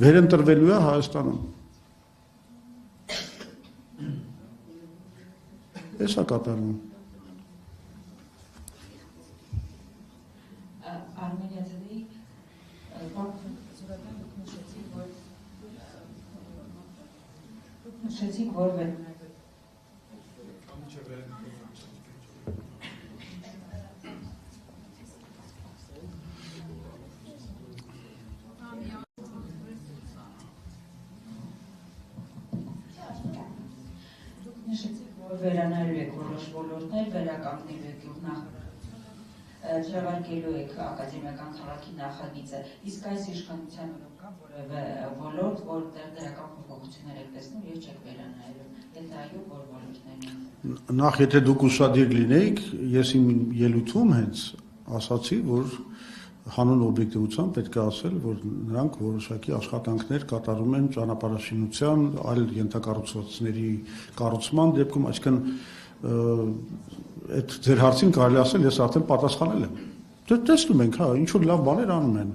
վերընտրվելու է Հայաստանում։ Էս է կատարվում։ Արմենիացի նշեցիք, որ վերանալու եք որոշ ոլորտներ, վերականգնելու եք չեղարկելու եք ակադեմիական քաղաքի նախագիծը, իսկ այս իշխանության կա որևէ ոլորտ, որտեղ դրական փոփոխություններ եք տեսնում եւ չեք վերանալու, եթե այո, որ ոլորտներն։ Նախ եթե դուք ուսադիր լինեիք, ես իմ ելույթում հենց ասացի, որ հանուն օբյեկտիվության պետք է ասել, որ նրանք որոշակի աշխատանքներ կատարում են ճանապարհաշինության, այլ ենթակառուցվածքների կառուցման դեպքում, այսինքն այդ ձեր հարցին կարելի ասել, ես արդեն պատասխանել եմ։ Տեսնում ենք, հա, ինչ որ լավ բաներ անում են։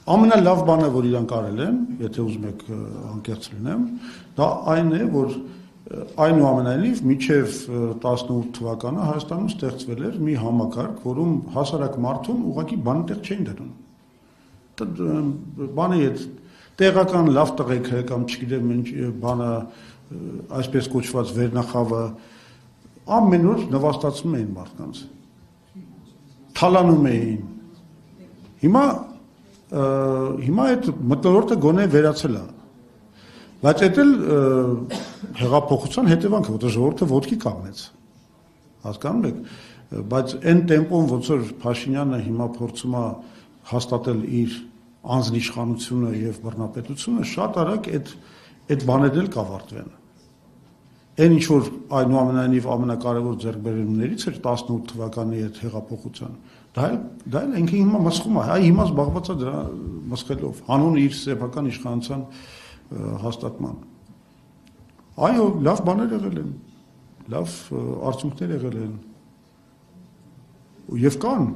Ամենալավ բանը, որ իրանք արել են, եթե ուզում եք անկեղծ լինեմ, դա այն է, որ այնուամենայնիվ մինչև 18 թվականը Հայաստանում ստեղծվել էր մի համակարգ, որում հասարակ մարդուն ուղղակի բանը տեղ չէին դնում։ Բանի հետ տեղական լավ տղեկ է կամ չգիտեմ ինչ բանը այսպես կոչված վերնախավը ամեն օր նվաստացնում էին մարդկանց, թալանում էին։ Հիմա այդ մթնոլորտը գոնե վերացել է, բայց այդ էլ հեղափոխության հետևանքը, որտեղ ժողովուրդը ոտքի կանգնեց, հասկանում եք, բայց այն տեմպոն, ոնց որ Փաշինյանը հիմա փորձում է հաստատել իր անձնիշխանությունը եւ բռնապետությունը, շատ արագ այդ բաներն էլ կավարտվեն։ Այն ինչ որ այնուամենայնիվ ամենակարևոր ձեռքբերումներից էր 18 թվականի այդ հեղափոխության, դա էլ ինքը հիմա մսխում է, այ հիմա զբաղված է դրա մսխելով, հանուն իր սեփական իշխանության հաստատման։ Այո, լավ բաներ եղել են, լավ արդյունքներ եղել են, եւ կան։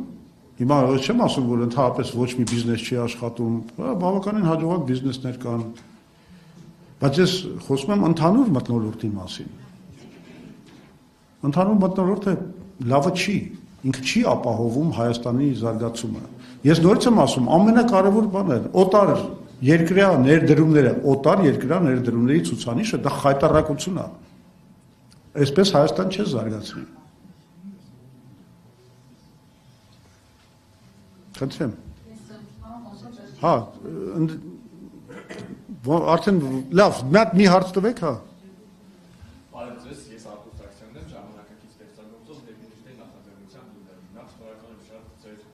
Հիմա չեմ ասում, որ ընդհանրապես ոչ մի բիզնես չի աշխատում, բավականին հաջողակ բիզնեսներ կան, բայց ես խոսում եմ ընդհանուր մթնոլորտի մասին։ Ընդհանուր մթնոլորտը լավը չի, ինքը չի ապահովում Հայաստանի զարգացումը։ Ես նորից եմ ասում, ամենակարևոր բանը օտար երկրյա ներդրումները, օտար երկրյա ներդրումների ցուցանիշը դա խայտառակություն է։ Այսպես Հայաստան չի զարգացնի։ Խնդրեմ։ Հա, արդեն լավ, մի հարց տվեք, հա։